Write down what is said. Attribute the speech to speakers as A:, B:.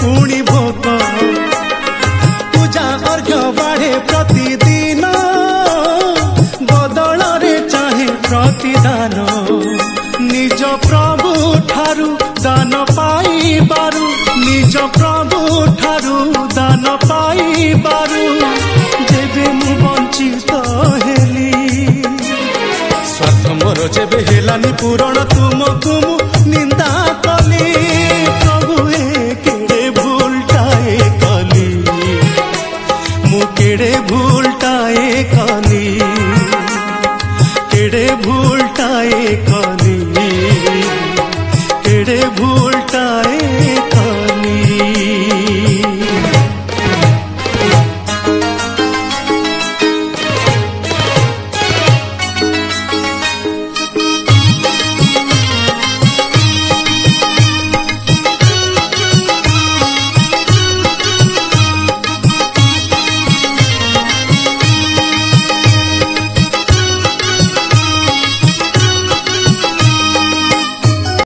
A: पुणी भोग पूजा अर्घ्य बाढ़े प्रतिदिन बदल रे चाहे प्रतिदान निज प्रभु ठारू दान पाई बारू निज प्रभु ठारू दान पाई बारू जेबे मु वंचित हेली स्वार्थ मोर जेबे हेलानी पूरण तुमको मु